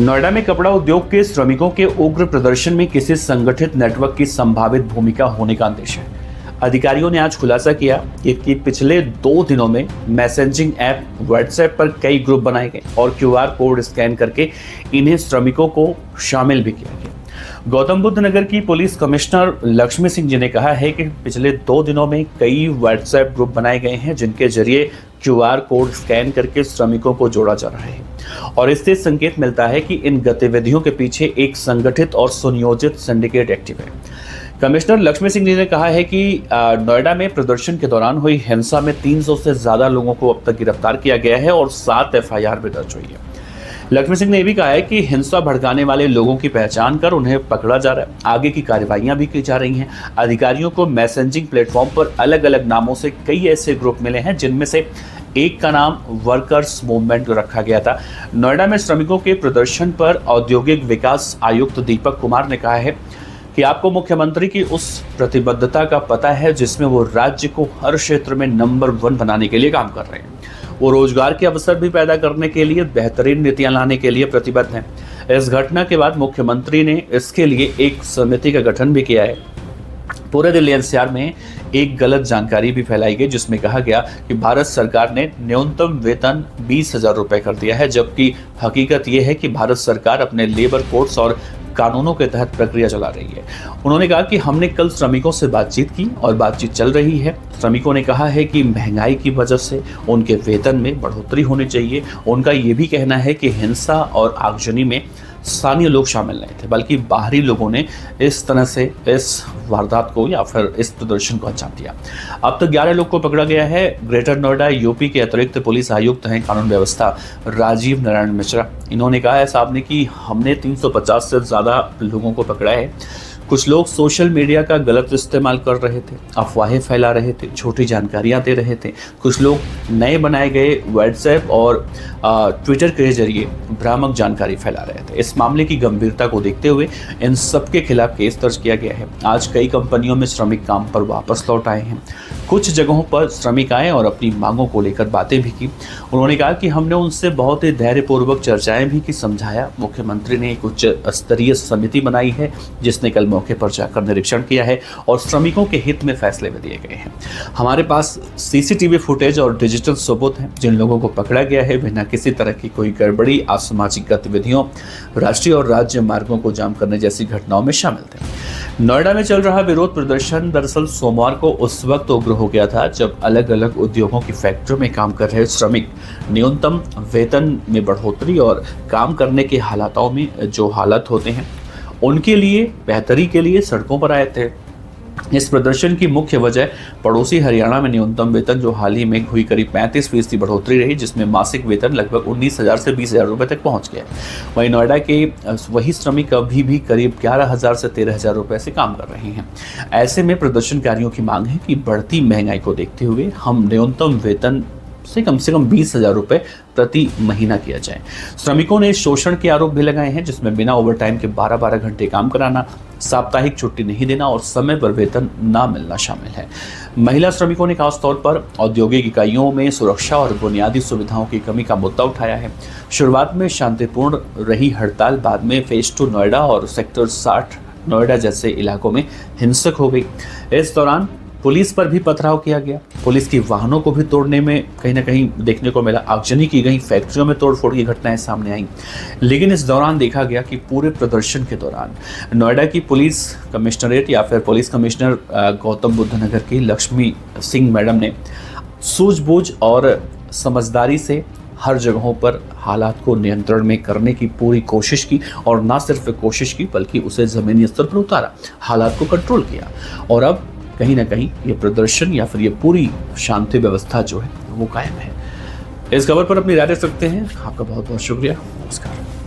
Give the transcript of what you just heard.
नोएडा में कपड़ा उद्योग के श्रमिकों के उग्र प्रदर्शन में किसी संगठित नेटवर्क की संभावित भूमिका होने का अंदेश है। अधिकारियों ने आज खुलासा किया कि पिछले 2 दिनों में मैसेजिंग ऐप व्हाट्सएप पर कई ग्रुप बनाए गए और क्यूआर कोड स्कैन करके इन्हें श्रमिकों को शामिल भी किया गया। गौतम बुद्ध नगर की पुलिस कमिश्नर लक्ष्मी सिंह जी ने कहा है कि पिछले 2 दिनों में कई व्हाट्सएप ग्रुप बनाए गए हैं जिनके जरिए क्यूआर कोड स्कैन करके श्रमिकों को जोड़ा जा रहा है और इससे संकेत मिलता है कि इन गतिविधियों के पीछे एक संगठित और सुनियोजित सिंडिकेट एक्टिव है। कमिश्नर लक्ष्मी सिंह जी ने कहा है कि नोएडा में प्रदर्शन के दौरान हुई हिंसा में 300 से ज्यादा लोगों को अब तक गिरफ्तार किया गया है और 7 एफआईआर भी दर्ज हुई है। लक्ष्मी सिंह ने यह भी कहा है कि हिंसा भड़काने वाले लोगों की पहचान कर उन्हें पकड़ा जा रहा है। आगे की कार्रवाइयां भी की जा रही हैं। अधिकारियों को मैसेजिंग प्लेटफॉर्म पर अलग अलग नामों से कई ऐसे ग्रुप मिले हैं जिनमें से एक का नाम वर्कर्स मूवमेंट रखा गया था। नोएडा में श्रमिकों के प्रदर्शन पर औद्योगिक विकास आयुक्त दीपक कुमार ने कहा है कि आपको मुख्यमंत्री की उस प्रतिबद्धता का पता है जिसमें वो राज्य को हर क्षेत्र में नंबर 1 बनाने के लिए काम कर रहे हैं। वो रोजगार के अवसर भी पैदा करने के लिए बेहतरीन नीतियां लाने के लिए प्रतिबद्ध हैं। इस घटना के बाद मुख्यमंत्री ने इसके लिए एक समिति का गठन भी किया है। पूरे दिल्ली एनसीआर में एक गलत जानकारी भी फैलाई गई जिसमें कहा गया कि भारत सरकार ने न्यूनतम वेतन 20,000 रुपए कर दिया है, जबकि हकीकत यह है कि भारत सरकार अपने लेबर कोड्स और कानूनों के तहत प्रक्रिया चला रही है। उन्होंने कहा कि हमने कल श्रमिकों से बातचीत की और बातचीत चल रही है। श्रमिकों ने कहा है कि महंगाई की वजह से उनके वेतन में बढ़ोतरी होनी चाहिए। उनका ये भी कहना है कि हिंसा और आगजनी में स्थानीय लोग शामिल नहीं थे, बल्कि बाहरी लोगों ने इस तरह से इस वारदात को या फिर इस प्रदर्शन को अंजाम दिया। अब तक 11 लोग को पकड़ा गया है। ग्रेटर नोएडा यूपी के अतिरिक्त पुलिस आयुक्त हैं कानून व्यवस्था राजीव नारायण मिश्रा। इन्होंने कहा है साहब ने कि हमने 350 से ज़्यादा लोगों को पकड़ा है। कुछ लोग सोशल मीडिया का गलत इस्तेमाल कर रहे थे, अफवाहें फैला रहे थे, झूठी जानकारियां दे रहे थे। कुछ लोग नए बनाए गए व्हाट्सएप और ट्विटर के जरिए भ्रामक जानकारी फैला रहे थे। इस मामले की गंभीरता को देखते हुए इन सबके खिलाफ केस दर्ज किया गया है। आज कई कंपनियों में श्रमिक काम पर वापस लौट आए हैं। कुछ जगहों पर श्रमिक आए और अपनी मांगों को लेकर बातें भी की। उन्होंने कहा कि हमने उनसे बहुत ही धैर्यपूर्वक चर्चाएं भी की, समझाया। मुख्यमंत्री ने एक उच्च स्तरीय समिति बनाई है जिसने कल मौके पर जाकर निरीक्षण किया है और श्रमिकों के हित में फैसले भी दिए गए हैं। हमारे पास सीसीटीवी फुटेज और डिजिटल सबूत हैं। जिन लोगों को पकड़ा गया है बिना किसी तरह की कोई गड़बड़ी, असामाजिक गतिविधियों, राष्ट्रीय और राज्य मार्गों को जाम करने जैसी घटनाओं में शामिल थे। नोएडा में चल रहा विरोध प्रदर्शन दरअसल सोमवार को उस वक्त उग्र हो गया था जब अलग अलग उद्योगों की फैक्ट्रियों में काम कर रहे श्रमिक न्यूनतम वेतन में बढ़ोतरी और काम करने के हालातों में जो हालात होते हैं उनके लिए बेहतरी के लिए सड़कों पर आए थे। इस प्रदर्शन की मुख्य वजह पड़ोसी हरियाणा में न्यूनतम वेतन जो हाल ही में हुई करीब 35% बढ़ोतरी रही, जिसमें मासिक वेतन लगभग 19,000 से 20,000 रुपए तक पहुंच गया। वहीं नोएडा के वही श्रमिक अभी भी करीब 11,000 से 13,000 रुपए से काम कर रहे हैं। ऐसे में प्रदर्शनकारियों की मांग है कि बढ़ती महंगाई को देखते हुए हम न्यूनतम वेतन से कम 20,000 रुपए प्रति महीना किया जाए। श्रमिकों ने शोषण के आरोप भी लगाए हैं जिसमें बिना ओवरटाइम के 12-12 घंटे काम कराना, साप्ताहिक छुट्टी नहीं देना और समय पर वेतन ना मिलना शामिल है। महिला श्रमिकों ने खासतौर पर औद्योगिक इकाइयों में सुरक्षा और बुनियादी सुविधाओं की कमी का मुद्दा उठाया है। शुरुआत में शांतिपूर्ण रही हड़ताल बाद में फेज 2 नोएडा और सेक्टर 60 नोएडा जैसे इलाकों में हिंसक हो गई। इस दौरान पुलिस पर भी पथराव किया गया। पुलिस की वाहनों को भी तोड़ने में कहीं ना कहीं देखने को मिला। आगजनी की गई, फैक्ट्रियों में तोड़फोड़ की घटनाएं सामने आई। लेकिन इस दौरान देखा गया कि पूरे प्रदर्शन के दौरान नोएडा की पुलिस कमिश्नरेट या फिर पुलिस कमिश्नर गौतम बुद्ध नगर की लक्ष्मी सिंह मैडम ने सूझबूझ और समझदारी से हर जगहों पर हालात को नियंत्रण में करने की पूरी कोशिश की और ना सिर्फ कोशिश की बल्कि उसे ज़मीनी स्तर पर उतारा, हालात को कंट्रोल किया और अब कहीं ना कहीं ये प्रदर्शन या फिर ये पूरी शांति व्यवस्था जो है वो कायम है। इस खबर पर अपनी राय रख सकते हैं। आपका बहुत बहुत शुक्रिया। नमस्कार।